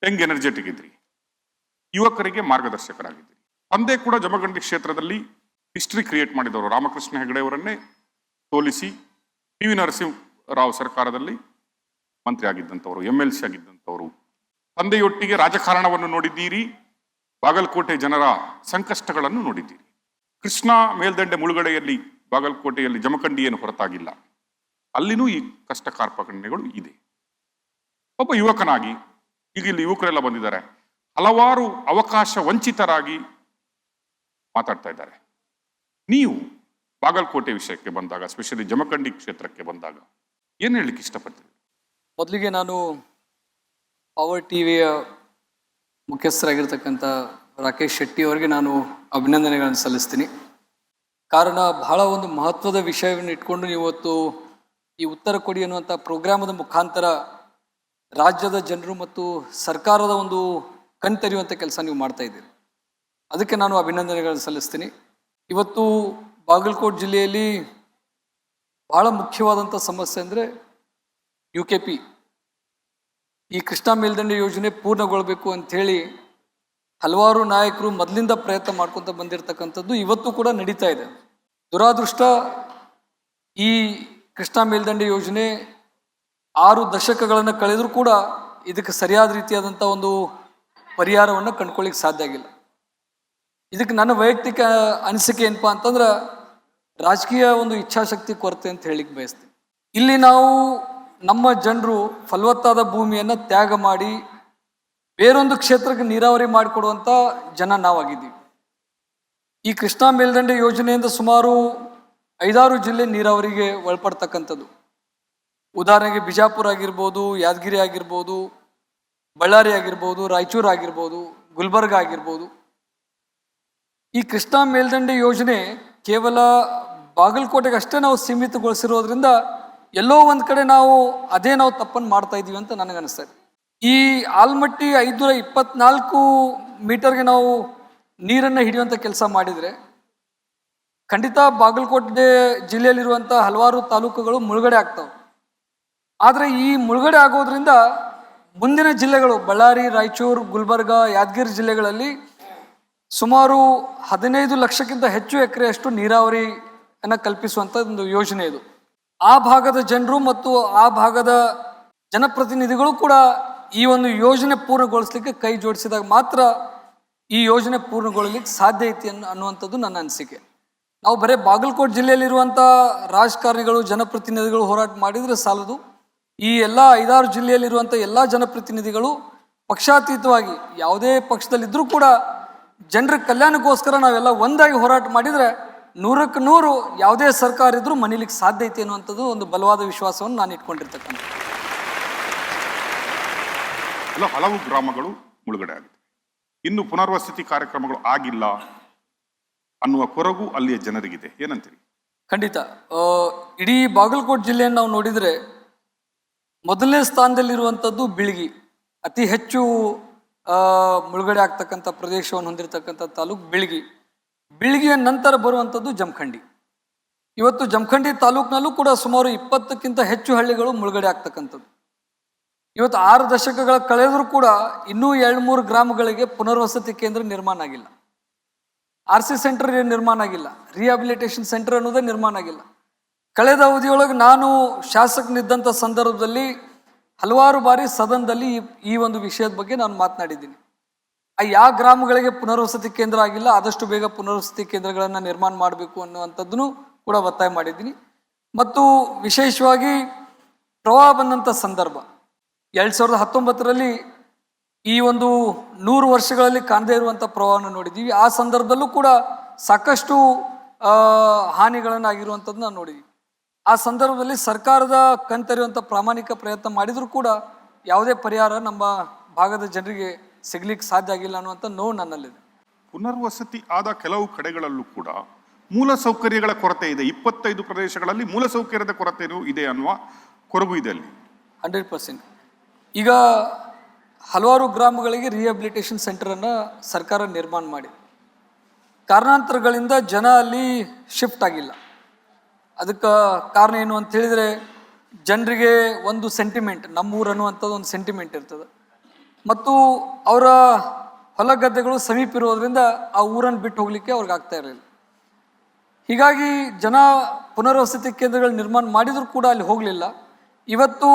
Young energetic ಇದ್ರಿ, ಯುವಕರಿಗೆ ಮಾರ್ಗದರ್ಶಕರಾಗಿದ್ರಿ. ತಂದೆ ಕೂಡ ಜಮಖಂಡಿ ಕ್ಷೇತ್ರದಲ್ಲಿ ಹಿಸ್ಟ್ರಿ ಕ್ರಿಯೇಟ್ ಮಾಡಿದವರು. ರಾಮಕೃಷ್ಣ ಹೆಗಡೆ ಅವರನ್ನೇ ಸೋಲಿಸಿ ಪಿ ವಿ ನರಸಿಂಹರಾವ್ ಸರ್ಕಾರದಲ್ಲಿ ಮಂತ್ರಿ ಆಗಿದ್ದಂಥವರು, MLC ಆಗಿದ್ದಂಥವರು. ತಂದೆಯೊಟ್ಟಿಗೆ ರಾಜಕಾರಣವನ್ನು ನೋಡಿದ್ದೀರಿ, ಬಾಗಲಕೋಟೆ ಜನರ ಸಂಕಷ್ಟಗಳನ್ನು ನೋಡಿದ್ದೀರಿ. ಕೃಷ್ಣಾ ಮೇಲ್ದಂಡೆ ಮುಳುಗಡೆಯಲ್ಲಿ ಬಾಗಲಕೋಟೆಯಲ್ಲಿ ಜಮಖಂಡಿ ಏನು ಹೊರತಾಗಿಲ್ಲ, ಅಲ್ಲಿನೂ ಈ ಕಷ್ಟ ಕಾರ್ಪಣ್ಯಗಳು ಇದೆ. ಒಬ್ಬ ಯುವಕನಾಗಿ ಈಗ ಇಲ್ಲಿ ಯುವಕರೆಲ್ಲ ಬಂದಿದ್ದಾರೆ, ಹಲವಾರು ಅವಕಾಶ ವಂಚಿತರಾಗಿ ಮಾತಾಡ್ತಾ ಇದ್ದಾರೆ. ನೀವು ಬಾಗಲಕೋಟೆ ವಿಷಯಕ್ಕೆ ಬಂದಾಗ, ಸ್ಪೆಷಲಿ ಜಮಖಂಡಿ ಕ್ಷೇತ್ರಕ್ಕೆ ಬಂದಾಗ ಏನ್ ಹೇಳಲಿಕ್ಕೆ ಇಷ್ಟಪಡ್ತೀರಿ? ಮೊದಲಿಗೆ ನಾನು ಪವರ್ ಟಿವಿಯ ಮುಖ್ಯಸ್ಥರಾಗಿರ್ತಕ್ಕಂಥ ರಾಕೇಶ್ ಶೆಟ್ಟಿ ಅವರಿಗೆ ನಾನು ಅಭಿನಂದನೆಗಳನ್ನು ಸಲ್ಲಿಸ್ತೀನಿ. ಕಾರಣ ಬಹಳ ಒಂದು ಮಹತ್ವದ ವಿಷಯವನ್ನು ಇಟ್ಕೊಂಡು ಇವತ್ತು ಈ ಉತ್ತರ ಕೊಡಿ ಅನ್ನುವಂಥ ಪ್ರೋಗ್ರಾಮದ ಮುಖಾಂತರ ರಾಜ್ಯದ ಜನರು ಮತ್ತು ಸರ್ಕಾರದ ಒಂದು ಕಣ್ತೆರೆಯುವಂಥ ಕೆಲಸ ನೀವು ಮಾಡ್ತಾ ಇದ್ದೀರಿ. ಅದಕ್ಕೆ ನಾನು ಅಭಿನಂದನೆಗಳನ್ನು ಸಲ್ಲಿಸ್ತೀನಿ. ಇವತ್ತು ಬಾಗಲಕೋಟೆ ಜಿಲ್ಲೆಯಲ್ಲಿ ಬಹಳ ಮುಖ್ಯವಾದಂಥ ಸಮಸ್ಯೆ ಅಂದರೆ UKP, ಈ ಕೃಷ್ಣಾ ಮೇಲ್ದಂಡೆ ಯೋಜನೆ ಪೂರ್ಣಗೊಳ್ಳಬೇಕು ಅಂಥೇಳಿ ಹಲವಾರು ನಾಯಕರು ಮೊದಲಿಂದ ಪ್ರಯತ್ನ ಮಾಡ್ಕೊತ ಬಂದಿರತಕ್ಕಂಥದ್ದು ಇವತ್ತು ಕೂಡ ನಡೀತಾ ಇದೆ. ದುರಾದೃಷ್ಟ, ಈ ಕೃಷ್ಣಾ ಮೇಲ್ದಂಡೆ ಯೋಜನೆ 6 ದಶಕಗಳನ್ನು ಕಳೆದರೂ ಕೂಡ ಇದಕ್ಕೆ ಸರಿಯಾದ ರೀತಿಯಾದಂಥ ಒಂದು ಪರಿಹಾರವನ್ನು ಕಂಡುಕೊಳ್ಳಿಕ್ಕೆ ಸಾಧ್ಯ ಆಗಿಲ್ಲ. ಇದಕ್ಕೆ ನನ್ನ ವೈಯಕ್ತಿಕ ಅನಿಸಿಕೆ ಏನಪ್ಪಾ ಅಂತಂದ್ರೆ ರಾಜಕೀಯ ಒಂದು ಇಚ್ಛಾಶಕ್ತಿ ಕೊರತೆ ಅಂತ ಹೇಳಿಕ್ಕೆ ಬಯಸ್ತೀನಿ. ಇಲ್ಲಿ ನಾವು ನಮ್ಮ ಜನರು ಫಲವತ್ತಾದ ಭೂಮಿಯನ್ನು ತ್ಯಾಗ ಮಾಡಿ ಬೇರೊಂದು ಕ್ಷೇತ್ರಕ್ಕೆ ನೀರಾವರಿ ಮಾಡಿಕೊಡುವಂಥ ಜನ ನಾವಾಗಿದ್ದೀವಿ. ಈ ಕೃಷ್ಣಾ ಮೇಲ್ದಂಡೆ ಯೋಜನೆಯಿಂದ ಸುಮಾರು 5-6 ಜಿಲ್ಲೆ ನೀರಾವರಿಗೆ ಒಳಪಡ್ತಕ್ಕಂಥದ್ದು. ಉದಾಹರಣೆಗೆ ಬಿಜಾಪುರ ಆಗಿರ್ಬೋದು, ಯಾದಗಿರಿ ಆಗಿರ್ಬೋದು, ಬಳ್ಳಾರಿ ಆಗಿರ್ಬೋದು, ರಾಯಚೂರು ಆಗಿರ್ಬೋದು, ಗುಲ್ಬರ್ಗ ಆಗಿರ್ಬೋದು. ಈ ಕೃಷ್ಣಾ ಮೇಲ್ದಂಡೆ ಯೋಜನೆ ಕೇವಲ ಬಾಗಲಕೋಟೆಗೆ ಅಷ್ಟೇ ನಾವು ಸೀಮಿತಗೊಳಿಸಿರೋದ್ರಿಂದ ಎಲ್ಲೋ ಒಂದು ಕಡೆ ನಾವು ತಪ್ಪನ್ನು ಮಾಡ್ತಾ ಇದ್ದೀವಿ ಅಂತ ನನಗನ್ನಿಸ್ತಾ ಇದೆ. ಈ ಆಲ್ಮಟ್ಟಿ 524 ಮೀಟರ್ಗೆ ನಾವು ನೀರನ್ನು ಹಿಡಿಯುವಂಥ ಕೆಲಸ ಮಾಡಿದರೆ ಖಂಡಿತ ಬಾಗಲಕೋಟೆ ಜಿಲ್ಲೆಯಲ್ಲಿರುವಂಥ ಹಲವಾರು ತಾಲೂಕುಗಳು ಮುಳುಗಡೆ ಆಗ್ತವೆ. ಆದರೆ ಈ ಮುಳುಗಡೆ ಆಗೋದ್ರಿಂದ ಮುಂದಿನ ಜಿಲ್ಲೆಗಳು ಬಳ್ಳಾರಿ, ರಾಯಚೂರು, ಗುಲ್ಬರ್ಗ, ಯಾದಗಿರಿ ಜಿಲ್ಲೆಗಳಲ್ಲಿ ಸುಮಾರು 15 ಲಕ್ಷಕ್ಕಿಂತ ಹೆಚ್ಚು ಎಕರೆಯಷ್ಟು ನೀರಾವರಿಯನ್ನು ಕಲ್ಪಿಸುವಂಥ ಒಂದು ಯೋಜನೆ ಇದು. ಆ ಭಾಗದ ಜನರು ಮತ್ತು ಆ ಭಾಗದ ಜನಪ್ರತಿನಿಧಿಗಳು ಕೂಡ ಈ ಒಂದು ಯೋಜನೆ ಪೂರ್ಣಗೊಳಿಸ್ಲಿಕ್ಕೆ ಕೈ ಜೋಡಿಸಿದಾಗ ಮಾತ್ರ ಈ ಯೋಜನೆ ಪೂರ್ಣಗೊಳ್ಳಲಿಕ್ಕೆ ಸಾಧ್ಯ ಐತಿ ಅನ್ನುವಂಥದ್ದು ನನ್ನ ಅನಿಸಿಕೆ. ನಾವು ಬರೀ ಬಾಗಲಕೋಟೆ ಜಿಲ್ಲೆಯಲ್ಲಿರುವಂಥ ರಾಜಕಾರಣಿಗಳು, ಜನಪ್ರತಿನಿಧಿಗಳು ಹೋರಾಟ ಮಾಡಿದರೆ ಸಾಲದು. ಈ ಎಲ್ಲ 5-6 ಜಿಲ್ಲೆಯಲ್ಲಿರುವಂಥ ಎಲ್ಲ ಜನಪ್ರತಿನಿಧಿಗಳು ಪಕ್ಷಾತೀತವಾಗಿ ಯಾವುದೇ ಪಕ್ಷದಲ್ಲಿದ್ದರೂ ಕೂಡ ಜನರ ಕಲ್ಯಾಣಕ್ಕೋಸ್ಕರ ನಾವೆಲ್ಲ ಒಂದಾಗಿ ಹೋರಾಟ ಮಾಡಿದರೆ 100ಕ್ಕೆ 100 ಯಾವುದೇ ಸರ್ಕಾರ ಇದ್ರೂ ಮನಿಲಿಕ್ಕೆ ಸಾಧ್ಯ ಐತಿ ಅನ್ನುವಂಥದ್ದು ಒಂದು ಬಲವಾದ ವಿಶ್ವಾಸವನ್ನು ನಾನು ಇಟ್ಕೊಂಡಿರ್ತಕ್ಕಂಥ. ಹಲವು ಗ್ರಾಮಗಳು ಮುಳುಗಡೆ ಆಗಿದೆ, ಇನ್ನು ಪುನರ್ವಸತಿ ಕಾರ್ಯಕ್ರಮಗಳು ಆಗಿಲ್ಲ ಅನ್ನುವ ಕೊರಗು ಅಲ್ಲಿಯ ಜನರಿಗಿದೆ. ಏನಂತೀರಿ? ಖಂಡಿತ. ಇಡೀ ಬಾಗಲಕೋಟೆ ಜಿಲ್ಲೆಯನ್ನು ನಾವು ನೋಡಿದರೆ ಮೊದಲನೇ ಸ್ಥಾನದಲ್ಲಿರುವಂಥದ್ದು ಬಿಳ್ಗಿ. ಅತಿ ಹೆಚ್ಚು ಮುಳುಗಡೆ ಆಗ್ತಕ್ಕಂಥ ಪ್ರದೇಶವನ್ನು ಹೊಂದಿರತಕ್ಕಂಥ ತಾಲೂಕು ಬಿಳ್ಗಿ. ಬಿಳ್ಗಿಯ ನಂತರ ಬರುವಂಥದ್ದು ಜಮಖಂಡಿ. ಇವತ್ತು ಜಮಖಂಡಿ ತಾಲೂಕಿನಲ್ಲೂ ಕೂಡ ಸುಮಾರು 20ಕ್ಕಿಂತ ಹೆಚ್ಚು ಹಳ್ಳಿಗಳು ಮುಳುಗಡೆ ಆಗ್ತಕ್ಕಂಥದ್ದು. ಇವತ್ತು 6 ದಶಕಗಳ ಕಳೆದರೂ ಕೂಡ ಇನ್ನೂ 2-3 ಗ್ರಾಮಗಳಿಗೆ ಪುನರ್ವಸತಿ ಕೇಂದ್ರ ನಿರ್ಮಾಣ ಆಗಿಲ್ಲ. RC ಸೆಂಟರ್ ನಿರ್ಮಾಣ ಆಗಿಲ್ಲ. ರಿಹ್ಯಾಬಿಲಿಟೇಷನ್ ಸೆಂಟರ್ ಅನ್ನೋದೇ ನಿರ್ಮಾಣ ಆಗಿಲ್ಲ. ಕಳೆದ ಅವಧಿಯೊಳಗೆ ನಾನು ಶಾಸಕನಿದ್ದಂಥ ಸಂದರ್ಭದಲ್ಲಿ ಹಲವಾರು ಬಾರಿ ಸದನದಲ್ಲಿ ಈ ಒಂದು ವಿಷಯದ ಬಗ್ಗೆ ನಾನು ಮಾತನಾಡಿದ್ದೀನಿ. ಯಾವ ಗ್ರಾಮಗಳಿಗೆ ಪುನರ್ವಸತಿ ಕೇಂದ್ರ ಆಗಿಲ್ಲ, ಆದಷ್ಟು ಬೇಗ ಪುನರ್ವಸತಿ ಕೇಂದ್ರಗಳನ್ನು ನಿರ್ಮಾಣ ಮಾಡಬೇಕು ಅನ್ನುವಂಥದ್ದನ್ನು ಕೂಡ ಒತ್ತಾಯ ಮಾಡಿದ್ದೀನಿ. ಮತ್ತು ವಿಶೇಷವಾಗಿ ಪ್ರವಾಹ ಬಂದಂಥ ಸಂದರ್ಭ 2019ರಲ್ಲಿ ಈ ಒಂದು 100 ವರ್ಷಗಳಲ್ಲಿ ಕಾಣದೇ ಇರುವಂಥ ಪ್ರವಾಹವನ್ನು ನೋಡಿದ್ದೀವಿ. ಆ ಸಂದರ್ಭದಲ್ಲೂ ಕೂಡ ಸಾಕಷ್ಟು ಹಾನಿಗಳನ್ನು ಆಗಿರುವಂಥದ್ದು ನಾವು ನೋಡಿದ್ದೀವಿ. ಆ ಸಂದರ್ಭದಲ್ಲಿ ಸರ್ಕಾರದ ಕಣ್ತೆರೆಯುವಂಥ ಪ್ರಾಮಾಣಿಕ ಪ್ರಯತ್ನ ಮಾಡಿದರೂ ಕೂಡ ಯಾವುದೇ ಪರಿಹಾರ ನಮ್ಮ ಭಾಗದ ಜನರಿಗೆ ಸಿಗ್ಲಿಕ್ಕೆ ಸಾಧ್ಯ ಆಗಿಲ್ಲ ಅನ್ನುವಂಥ ನೋವು ನನ್ನಲ್ಲಿದೆ. ಪುನರ್ವಸತಿ ಆದ ಕೆಲವು ಕಡೆಗಳಲ್ಲೂ ಕೂಡ ಮೂಲ ಸೌಕರ್ಯಗಳ ಕೊರತೆ ಇದೆ. 25 ಪ್ರದೇಶಗಳಲ್ಲಿ ಮೂಲ ಸೌಕರ್ಯದ ಕೊರತೆಯೂ ಇದೆ ಅನ್ನುವ ಕೊರಗು ಇದೆ ಅಲ್ಲಿ. 100%. ಈಗ ಹಲವಾರು ಗ್ರಾಮಗಳಿಗೆ ರಿಹ್ಯಾಬಿಲಿಟೇಷನ್ ಸೆಂಟರನ್ನು ಸರ್ಕಾರ ನಿರ್ಮಾಣ ಮಾಡಿ ಕಾರಣಾಂತರಗಳಿಂದ ಜನ ಅಲ್ಲಿ ಶಿಫ್ಟ್ ಆಗಿಲ್ಲ. ಅದಕ್ಕೆ ಕಾರಣ ಏನು ಅಂತ ಹೇಳಿದರೆ ಜನರಿಗೆ ಒಂದು ಸೆಂಟಿಮೆಂಟ್, ನಮ್ಮೂರು ಅನ್ನುವಂಥದ್ದು ಒಂದು ಸೆಂಟಿಮೆಂಟ್ ಇರ್ತದೆ. ಮತ್ತು ಅವರ ಹೊಲ ಗದ್ದೆಗಳು ಸಮೀಪ ಇರೋದ್ರಿಂದ ಆ ಊರನ್ನು ಬಿಟ್ಟು ಹೋಗಲಿಕ್ಕೆ ಅವ್ರಿಗೆ ಆಗ್ತಾ ಇರಲಿಲ್ಲ. ಹೀಗಾಗಿ ಜನ ಪುನರ್ವಸತಿ ಕೇಂದ್ರಗಳು ನಿರ್ಮಾಣ ಮಾಡಿದರೂ ಕೂಡ ಅಲ್ಲಿ ಹೋಗಲಿಲ್ಲ. ಇವತ್ತು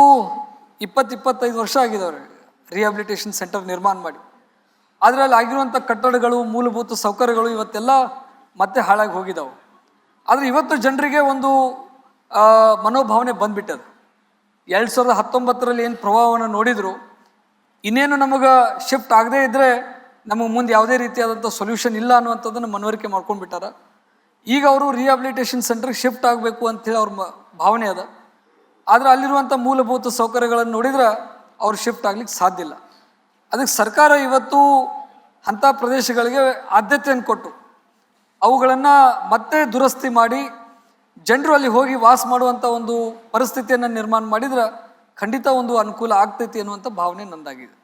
20-25 ವರ್ಷ ಆಗಿದವ್ರೆ ರಿಹ್ಯಾಬಿಲಿಟೇಷನ್ ಸೆಂಟರ್ ನಿರ್ಮಾಣ ಮಾಡಿ. ಆದರೆ ಅಲ್ಲಿ ಆಗಿರುವಂಥ ಕಟ್ಟಡಗಳು, ಮೂಲಭೂತ ಸೌಕರ್ಯಗಳು ಇವತ್ತೆಲ್ಲ ಮತ್ತೆ ಹಾಳಾಗಿ ಹೋಗಿದ್ದಾವೆ. ಆದರೆ ಇವತ್ತು ಜನರಿಗೆ ಒಂದು ಮನೋಭಾವನೆ ಬಂದ್ಬಿಟ್ಟದು. 2019ರಲ್ಲಿ ಏನು ಪ್ರವಾಹವನ್ನು ನೋಡಿದ್ರು, ಇನ್ನೇನು ನಮಗೆ ಶಿಫ್ಟ್ ಆಗದೇ ಇದ್ದರೆ ನಮಗೆ ಮುಂದೆ ಯಾವುದೇ ರೀತಿಯಾದಂಥ ಸೊಲ್ಯೂಷನ್ ಇಲ್ಲ ಅನ್ನುವಂಥದ್ದನ್ನು ಮನವರಿಕೆ ಮಾಡ್ಕೊಂಡ್ಬಿಟ್ಟಾರ. ಈಗ ಅವರು ರಿಹ್ಯಾಬಿಲಿಟೇಷನ್ ಸೆಂಟ್ರಿಗೆ ಶಿಫ್ಟ್ ಆಗಬೇಕು ಅಂಥೇಳಿ ಅವ್ರ ಭಾವನೆ ಅದ. ಆದರೆ ಅಲ್ಲಿರುವಂಥ ಮೂಲಭೂತ ಸೌಕರ್ಯಗಳನ್ನು ನೋಡಿದ್ರೆ ಅವ್ರು ಶಿಫ್ಟ್ ಆಗ್ಲಿಕ್ಕೆ ಸಾಧ್ಯ ಇಲ್ಲ. ಅದಕ್ಕೆ ಸರ್ಕಾರ ಇವತ್ತು ಅಂಥ ಪ್ರದೇಶಗಳಿಗೆ ಆದ್ಯತೆಯನ್ನು ಕೊಟ್ಟು ಅವುಗಳನ್ನು ಮತ್ತೆ ದುರಸ್ತಿ ಮಾಡಿ ಜನರು ಅಲ್ಲಿ ಹೋಗಿ ವಾಸ ಮಾಡುವಂಥ ಒಂದು ಪರಿಸ್ಥಿತಿಯನ್ನು ನಿರ್ಮಾಣ ಮಾಡಿದ್ರೆ ಖಂಡಿತ ಒಂದು ಅನುಕೂಲ ಆಗ್ತೈತಿ ಅನ್ನುವಂಥ ಭಾವನೆ ನಂದಾಗಿದೆ.